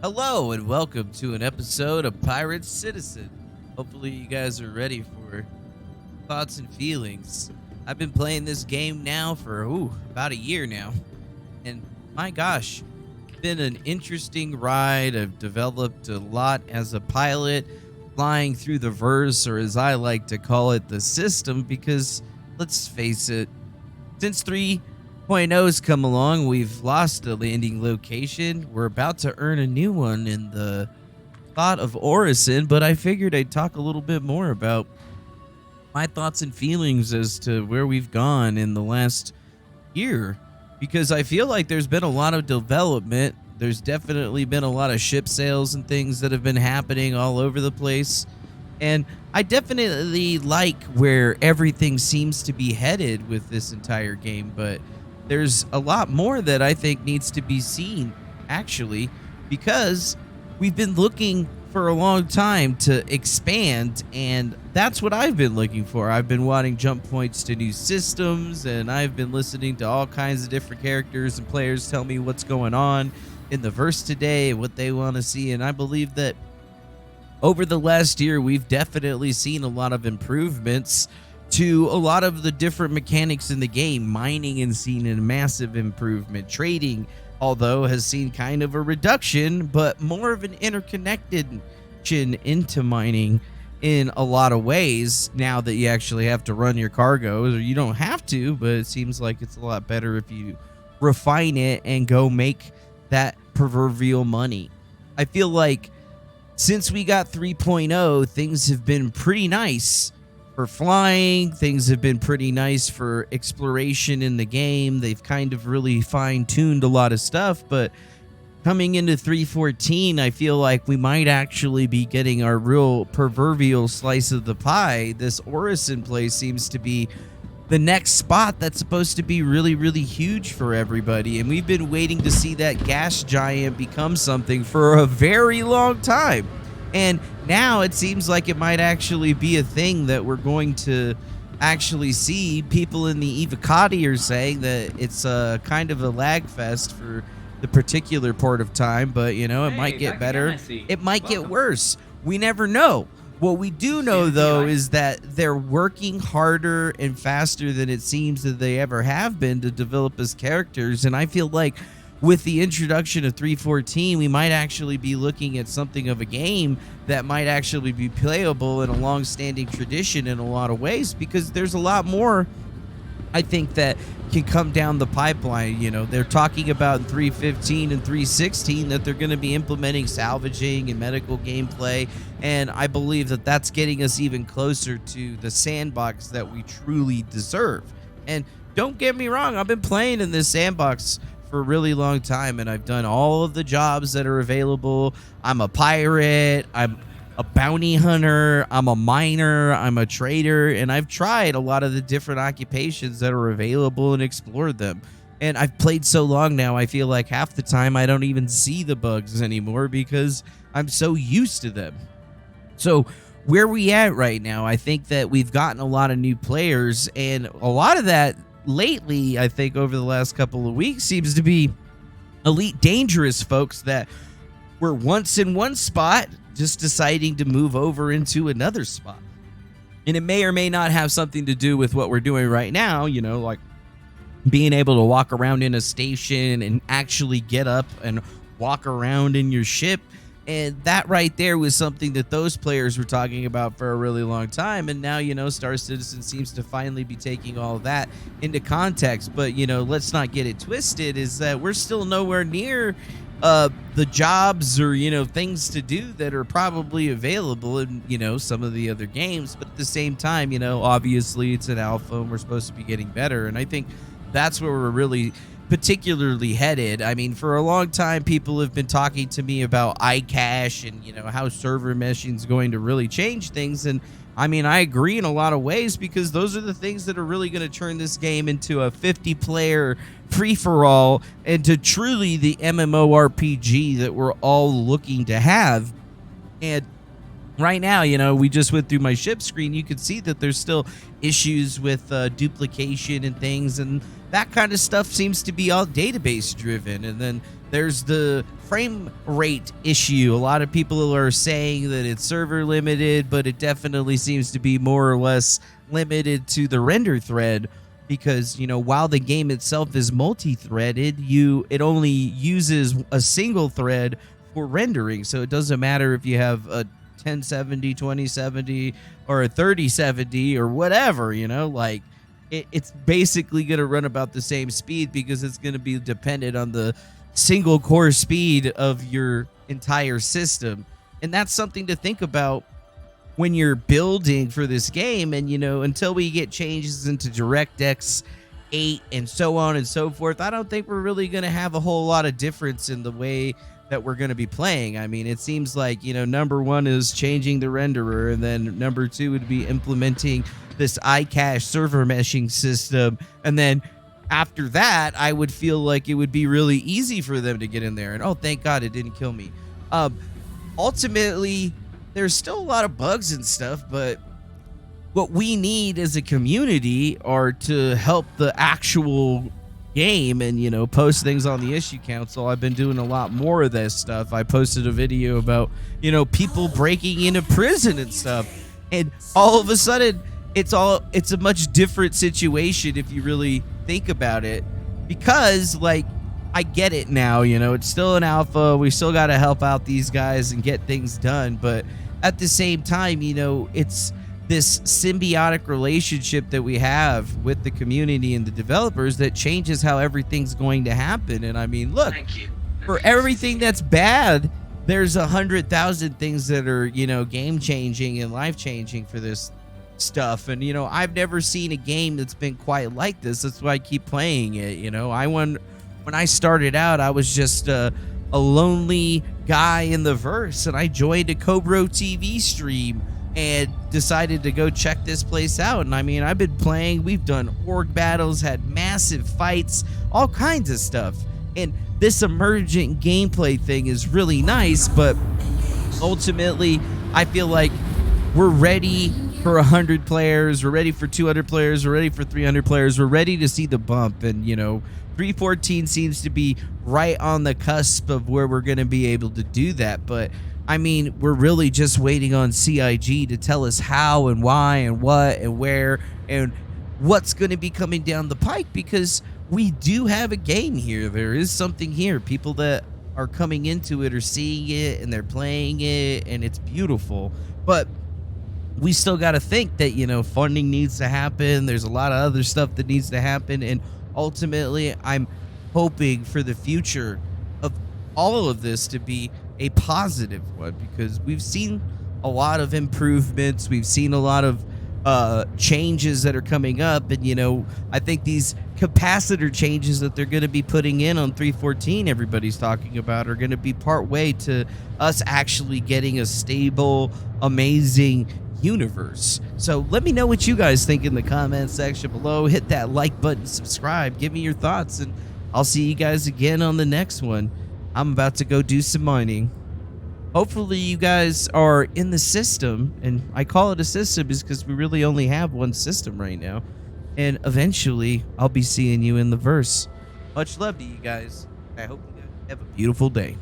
Hello and welcome to an episode of Pirate Citizen. Hopefully, you guys are ready for thoughts and feelings. I've been playing this game now for about a year now, and my gosh, it's been an interesting ride. I've developed a lot as a pilot, flying through the verse, or as I like to call it, the system, because let's face it, since 3.0's come along, we've lost a landing location. We're about to earn a new one in the thought of Orison, but I figured I'd talk a little bit more about my thoughts and feelings as to where we've gone in the last year, because I feel like there's been a lot of development. There's definitely been a lot of ship sales and things that have been happening all over the place. And I definitely like where everything seems to be headed with this entire game, but there's a lot more that I think needs to be seen, actually, because we've been looking for a long time to expand, and that's what I've been looking for. I've been wanting jump points to new systems, and I've been listening to all kinds of different characters and players tell me what's going on in the verse today, what they want to see, and I believe that over the last year, we've definitely seen a lot of improvements to a lot of the different mechanics in the game. Mining has seen a massive improvement. Trading, although, has seen kind of a reduction, but more of an interconnection into mining in a lot of ways now that you actually have to run your cargoes, or you don't have to, but it seems like it's a lot better if you refine it and go make that proverbial money. I feel like since we got 3.0, things have been pretty nice for flying. Things have been pretty nice for exploration in the game. They've kind of really fine-tuned a lot of stuff, but coming into 3.14, I feel like we might actually be getting our real proverbial slice of the pie. This Orison place seems to be the next spot that's supposed to be really, really huge for everybody. And we've been waiting to see that gas giant become something for a very long time. And now it seems like it might actually be a thing that we're going to actually see. People in the Evocati are saying that it's a kind of a lag fest for the particular part of time, but it might get better. It might get worse. We never know. What we do know, though, is that they're working harder and faster than it seems that they ever have been to develop as characters. And I feel like with the introduction of 3.14, we might actually be looking at something of a game that might actually be playable in a long-standing tradition in a lot of ways, because there's a lot more, I think, that can come down the pipeline. They're talking about in 3.15 and 3.16 that they're going to be implementing salvaging and medical gameplay, and I believe that that's getting us even closer to the sandbox that we truly deserve. And don't get me wrong, I've been playing in this sandbox for a really long time, and I've done all of the jobs that are available. I'm a pirate, I'm a bounty hunter, I'm a miner, I'm a trader, and I've tried a lot of the different occupations that are available and explored them. And I've played so long now, I feel like half the time I don't even see the bugs anymore because I'm so used to them. So where we at right now, I think that we've gotten a lot of new players, and a lot of that lately, I think over the last couple of weeks, seems to be Elite Dangerous folks that were once in one spot just deciding to move over into another spot. And it may or may not have something to do with what we're doing right now, like being able to walk around in a station and actually get up and walk around in your ship. And that right there was something that those players were talking about for a really long time. And now, Star Citizen seems to finally be taking all of that into context. But, let's not get it twisted, is that we're still nowhere near the jobs or things to do that are probably available in some of the other games. But at the same time, obviously it's an alpha and we're supposed to be getting better, and I think that's where we're really particularly headed. I mean, for a long time, people have been talking to me about iCache and how server meshing is going to really change things, and I mean, I agree in a lot of ways, because those are the things that are really going to turn this game into a 50-player free-for-all, and to truly the MMORPG that we're all looking to have. And right now, we just went through my ship screen. You could see that there's still issues with duplication and things, and that kind of stuff seems to be all database driven. And then there's the frame rate issue. A lot of people are saying that it's server limited, but it definitely seems to be more or less limited to the render thread, because while the game itself is multi-threaded, it only uses a single thread for rendering. So it doesn't matter if you have a 1070, 2070, or a 3070 or whatever, like it's basically going to run about the same speed, because it's going to be dependent on the single core speed of your entire system. And that's something to think about when you're building for this game. And until we get changes into DirectX 8 and so on and so forth, I don't think we're really going to have a whole lot of difference in the way that we're going to be playing. I mean, it seems like number one is changing the renderer, and then number two would be implementing this iCache server meshing system, and then after that, I would feel like it would be really easy for them to get in there. And oh, thank God it didn't kill me. Ultimately, there's still a lot of bugs and stuff, but what we need as a community are to help the actual game and post things on the issue council. I've been doing a lot more of this stuff. I posted a video about people breaking into prison and stuff, and all of a sudden it's a much different situation if you really think about it, because like I get it now. It's still an alpha, we still got to help out these guys and get things done, but at the same time, it's this symbiotic relationship that we have with the community and the developers that changes how everything's going to happen. And I mean, look, for everything that's bad, there's 100,000 things that are game changing and life changing for this stuff. And I've never seen a game that's been quite like this. That's why I keep playing it. When I started out, I was just a lonely guy in the verse, and I joined a Cobro TV stream and decided to go check this place out. And I mean, I've been playing, we've done org battles, had massive fights, all kinds of stuff. And this emergent gameplay thing is really nice, but ultimately, I feel like we're ready for 100 players, we're ready for 200 players, we're ready for 300 players, we're ready to see the bump. And 314 seems to be right on the cusp of where we're going to be able to do that. But I mean, we're really just waiting on CIG to tell us how and why and what and where and what's going to be coming down the pike, because we do have a game here. There is something here. People that are coming into it are seeing it and they're playing it, and it's beautiful. But we still got to think that, funding needs to happen. There's a lot of other stuff that needs to happen. And ultimately, I'm hoping for the future of all of this to be a positive one, because we've seen a lot of improvements. We've seen a lot of changes that are coming up. And, I think these capacitor changes that they're going to be putting in on 314, everybody's talking about, are going to be part way to us actually getting a stable, amazing universe. So let me know what you guys think in the comment section below. Hit that like button, subscribe, give me your thoughts, and I'll see you guys again on the next one. I'm about to go do some mining. Hopefully you guys are in the system, and I call it a system is because we really only have one system right now, and eventually I'll be seeing you in the verse. Much love to you guys. I hope you guys have a beautiful day.